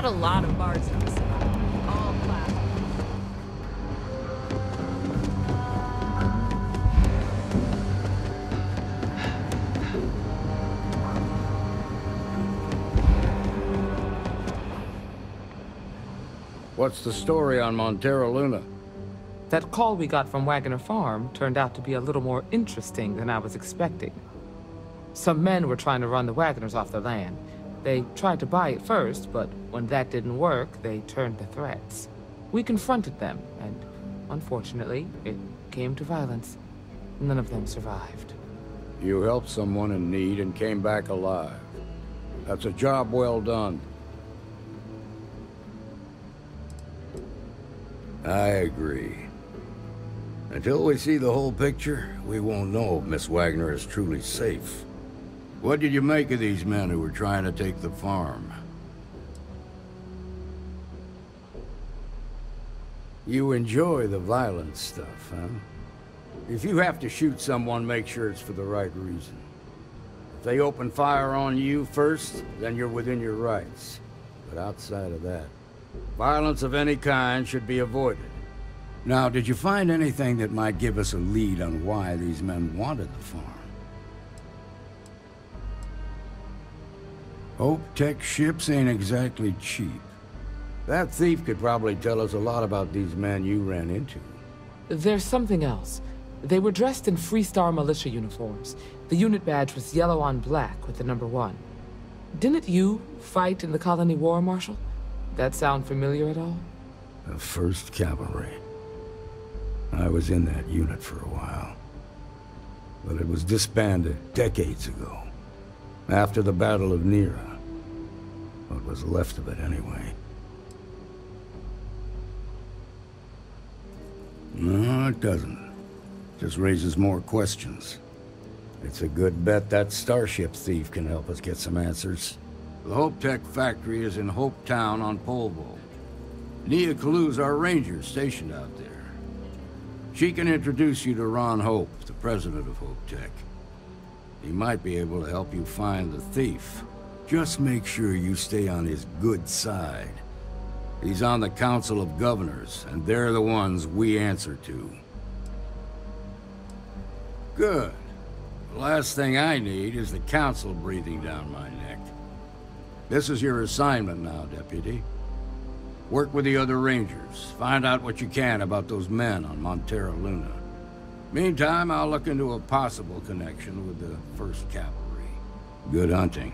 got a lot of bars in the city. All class. What's the story on Montero Luna? That call we got from Wagner Farm turned out to be a little more interesting than I was expecting. Some men were trying to run the Wagners off the land. They tried to buy it first, but when that didn't work, they turned to threats. We confronted them, and unfortunately, it came to violence. None of them survived. You helped someone in need and came back alive. That's a job well done. I agree. Until we see the whole picture, we won't know if Miss Wagner is truly safe. What did you make of these men who were trying to take the farm? You enjoy the violent stuff, huh? If you have to shoot someone, make sure it's for the right reason. If they open fire on you first, then you're within your rights. But outside of that, violence of any kind should be avoided. Now, did you find anything that might give us a lead on why these men wanted the farm? Hope Tech ships ain't exactly cheap. That thief could probably tell us a lot about these men you ran into. There's something else. They were dressed in Freestar militia uniforms. The unit badge was yellow on black with the number 1. Didn't you fight in the Colony War, Marshal? That sound familiar at all? The 1st Cavalry. I was in that unit for a while. But it was disbanded decades ago. After the Battle of Nera. What was left of it, anyway. No, it doesn't. Just raises more questions. It's a good bet that starship thief can help us get some answers. The Hope Tech factory is in Hope Town on Polvo. Nia Kalu's our ranger stationed out there. She can introduce you to Ron Hope, the president of Hope Tech. He might be able to help you find the thief. Just make sure you stay on his good side. He's on the Council of Governors, and they're the ones we answer to. Good. The last thing I need is the Council breathing down my neck. This is your assignment now, Deputy. Work with the other Rangers. Find out what you can about those men on Montero Luna. Meantime, I'll look into a possible connection with the 1st Cavalry. Good hunting.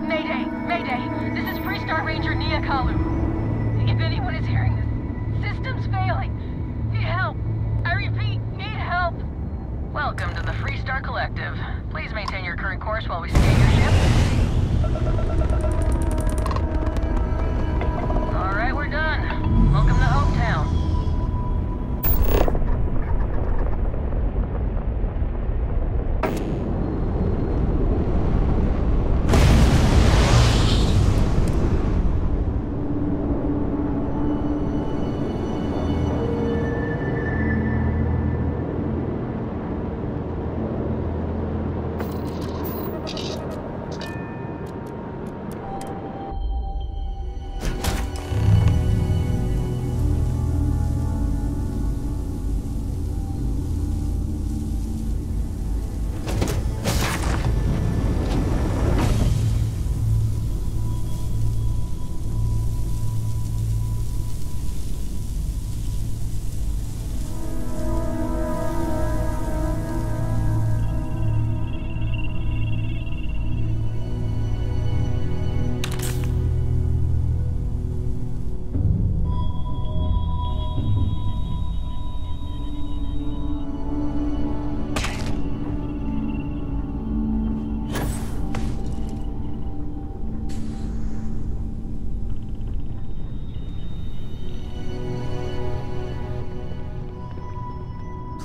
Mayday! Mayday! This is Freestar Ranger Nia Kalu. If anyone is hearing this, system's failing. Need help. I repeat, need help. Welcome to the Freestar Collective. Please maintain your current course while we scan your ship. Alright, we're done. Welcome to Hope Town.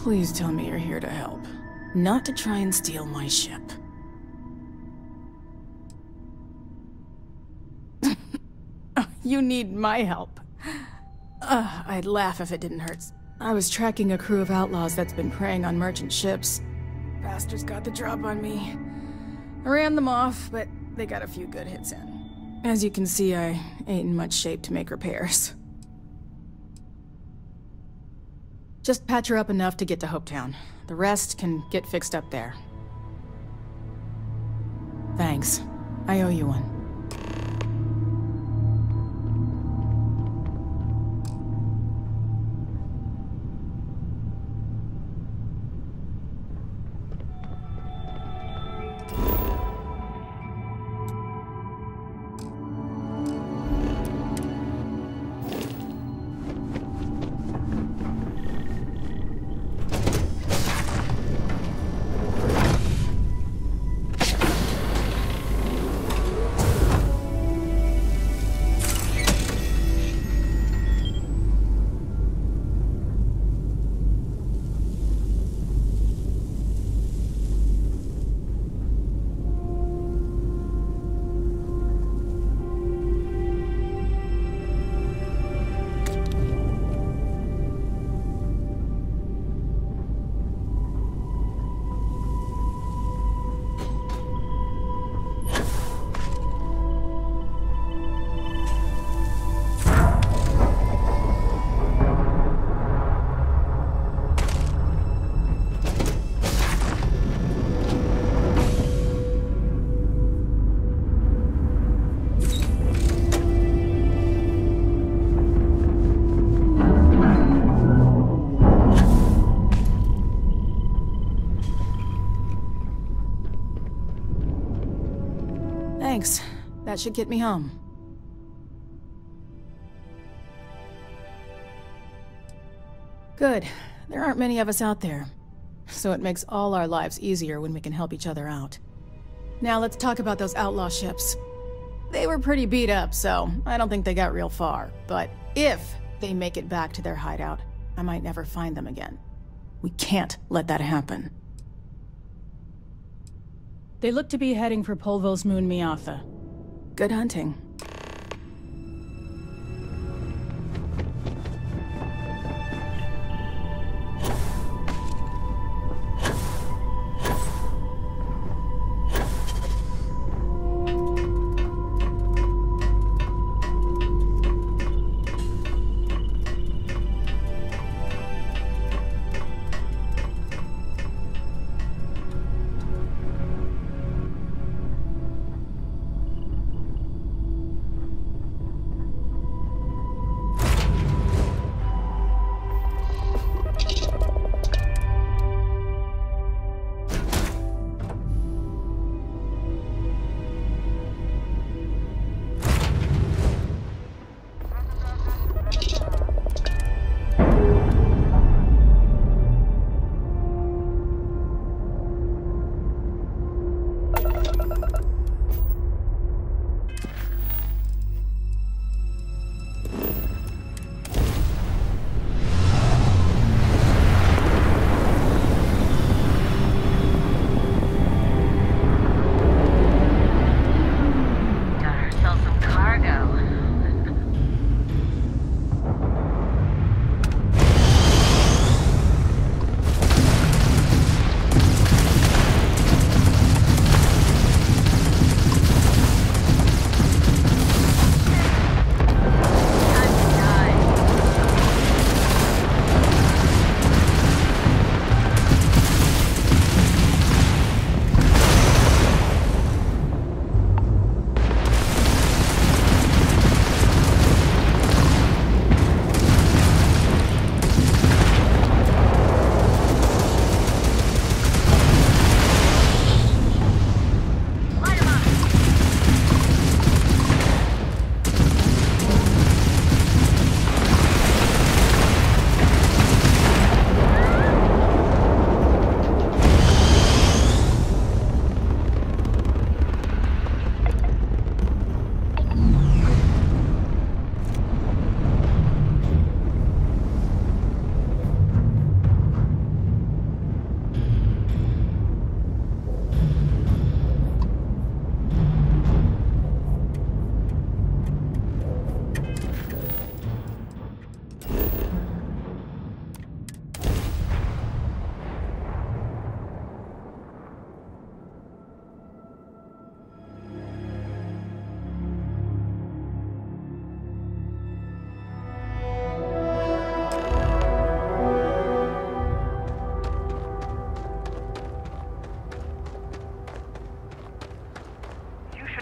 Please tell me you're here to help, not to try and steal my ship. You need my help. I'd laugh if it didn't hurt. I was tracking a crew of outlaws that's been preying on merchant ships. Bastards got the drop on me. I ran them off, but they got a few good hits in. As you can see, I ain't in much shape to make repairs. Just patch her up enough to get to Hopetown. The rest can get fixed up there. Thanks. I owe you one. Thanks. That should get me home. Good. There aren't many of us out there. So it makes all our lives easier when we can help each other out. Now let's talk about those outlaw ships. They were pretty beat up, so I don't think they got real far. But if they make it back to their hideout, I might never find them again. We can't let that happen. They look to be heading for Polvo's moon Miatha. Good hunting.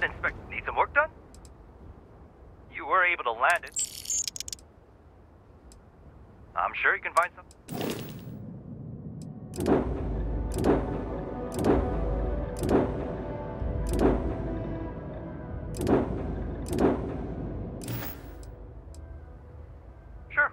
Incident Inspector need some work done? You were able to land it. I'm sure you can find some. Sure.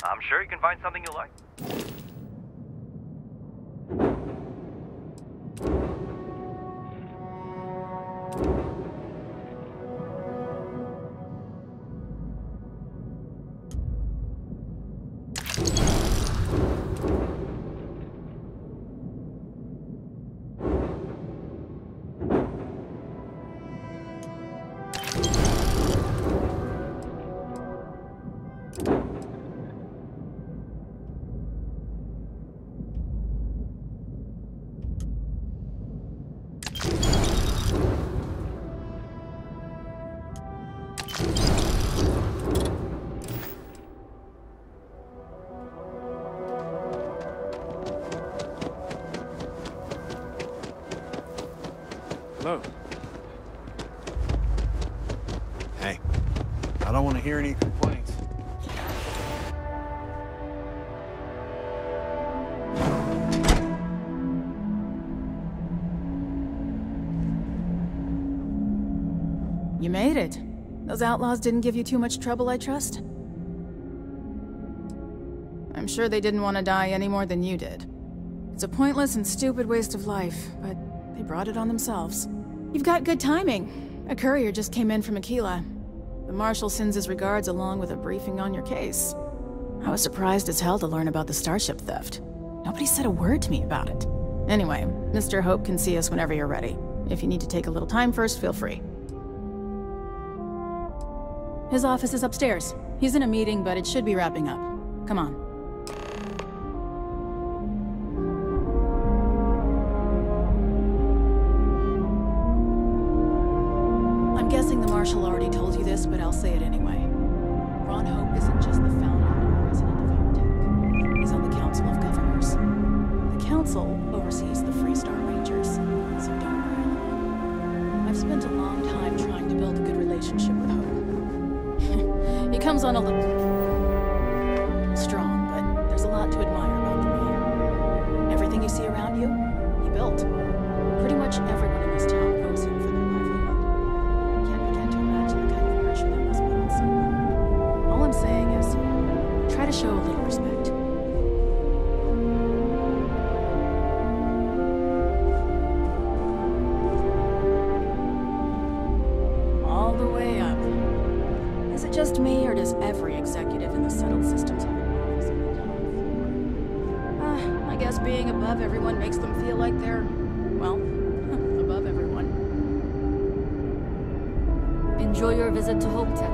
I'm sure you can find something you like. Hello. Hey, I don't want to hear any complaints. You made it. Those outlaws didn't give you too much trouble, I trust? I'm sure they didn't want to die any more than you did. It's a pointless and stupid waste of life, but they brought it on themselves. You've got good timing. A courier just came in from Aquila. The Marshal sends his regards along with a briefing on your case. I was surprised as hell to learn about the starship theft. Nobody said a word to me about it. Anyway, Mr. Hope can see us whenever you're ready. If you need to take a little time first, feel free. His office is upstairs. He's in a meeting, but it should be wrapping up. Come on. I'm guessing the Marshal already told you this, but I'll say it anyway. Ron Hope isn't just the founder and president of Untitled. He's on the Council of Governors. The Council oversees the Freestar Rangers, so don't worry along. I've spent a long time trying to build a good relationship with Hope. He comes on a little strong, but there's a lot to admire about the man. Everything you see around you, he built. Pretty much everyone in this town owes him for their livelihood. Can't begin to imagine the kind of pressure that must be on someone. All I'm saying is, try to show a little respect. All the way up. Is it just me, or does every executive in the settled systems have an office on the top floor? I guess being above everyone makes them feel like they're, well, above everyone. Enjoy your visit to Hope Tech.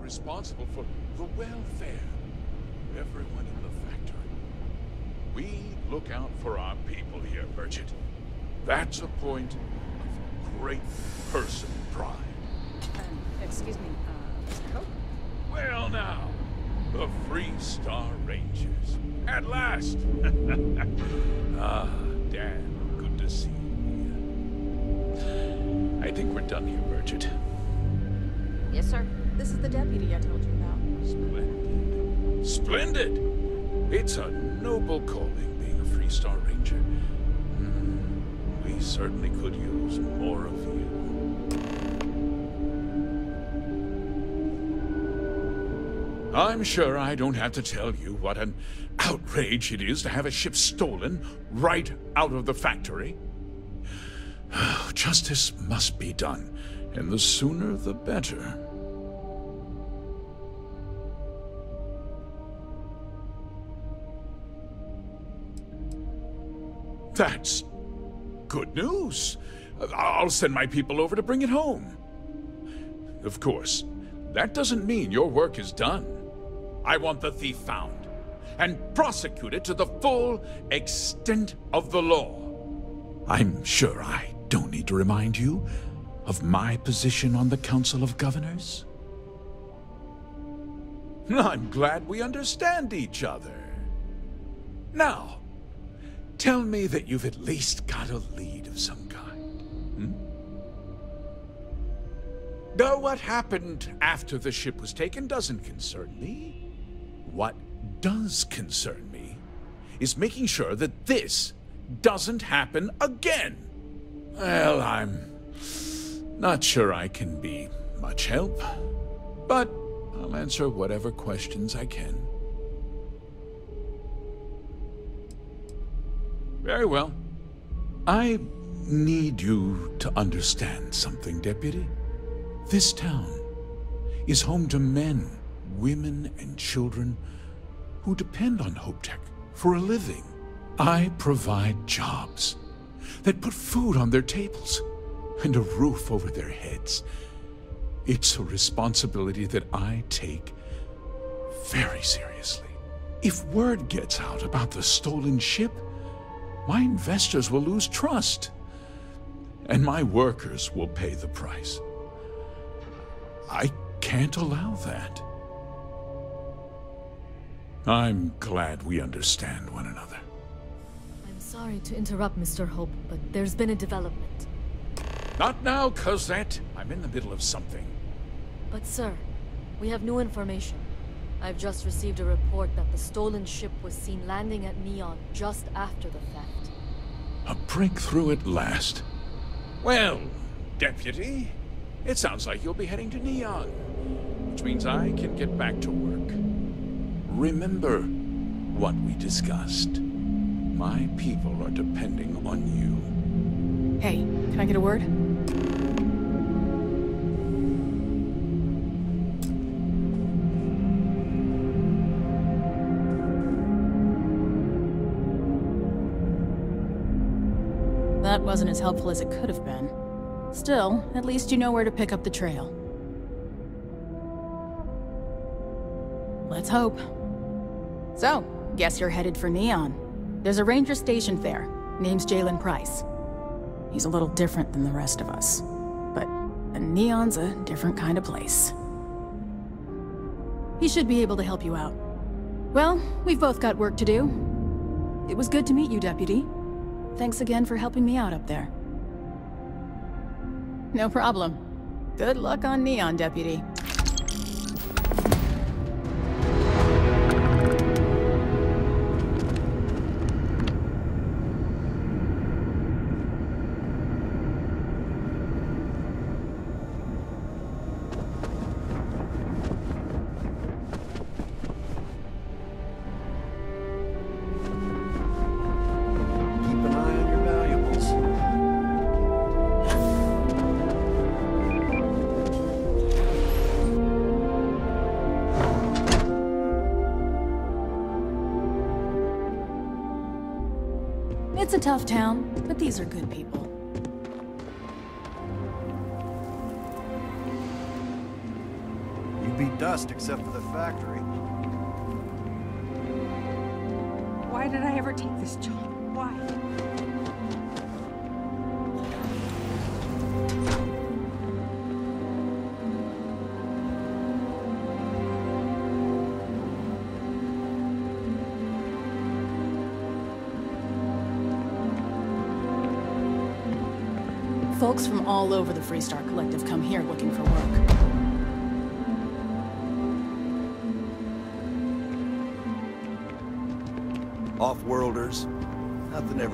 Responsible for the welfare of everyone in the factory. We look out for our people here, Bridget. That's a point of great personal pride. Excuse me, Mr. Hope? Well now, the Freestar Rangers. At last! Ah, damn, good to see you here. I think we're done here, Bridget. Yes, sir. This is the deputy I told you about. Splendid. Splendid! It's a noble calling being a Freestar Ranger. We certainly certainly could use more of you. I'm sure I don't have to tell you what an outrage it is to have a ship stolen right out of the factory. Justice must be done, and the sooner the better. That's good news. I'll send my people over to bring it home. Of course, that doesn't mean your work is done. I want the thief found and prosecuted to the full extent of the law. I'm sure I don't need to remind you of my position on the Council of Governors. I'm glad we understand each other. Now, tell me that you've at least got a lead of some kind. Though what happened after the ship was taken doesn't concern me. What does concern me is making sure that this doesn't happen again. Well, I'm not sure I can be much help, but I'll answer whatever questions I can. Very well. I need you to understand something, Deputy. This town is home to men, women, and children who depend on HopeTech for a living. I provide jobs that put food on their tables and a roof over their heads. It's a responsibility that I take very seriously. If word gets out about the stolen ship, my investors will lose trust, and my workers will pay the price. I can't allow that. I'm glad we understand one another. I'm sorry to interrupt, Mr. Hope, but there's been a development. Not now, Cosette. I'm in the middle of something. But sir, we have new information. I've just received a report that the stolen ship was seen landing at Neon just after the theft. A breakthrough at last. Well, Deputy, it sounds like you'll be heading to Neon, which means I can get back to work. Remember what we discussed. My people are depending on you. Hey, can I get a word? That wasn't as helpful as it could have been. Still, at least you know where to pick up the trail. Let's hope. So, guess you're headed for Neon. There's a ranger stationed there. Name's Jalen Price. He's a little different than the rest of us. But Neon's a different kind of place. He should be able to help you out. Well, we've both got work to do. It was good to meet you, Deputy. Thanks again for helping me out up there. No problem. Good luck on Neon, Deputy. It's a tough town, but these are good people. You'd be dust except for the factory. Why did I ever take this job? Why? Folks from all over the Freestar Collective come here looking for work. Off-worlders. Nothing ever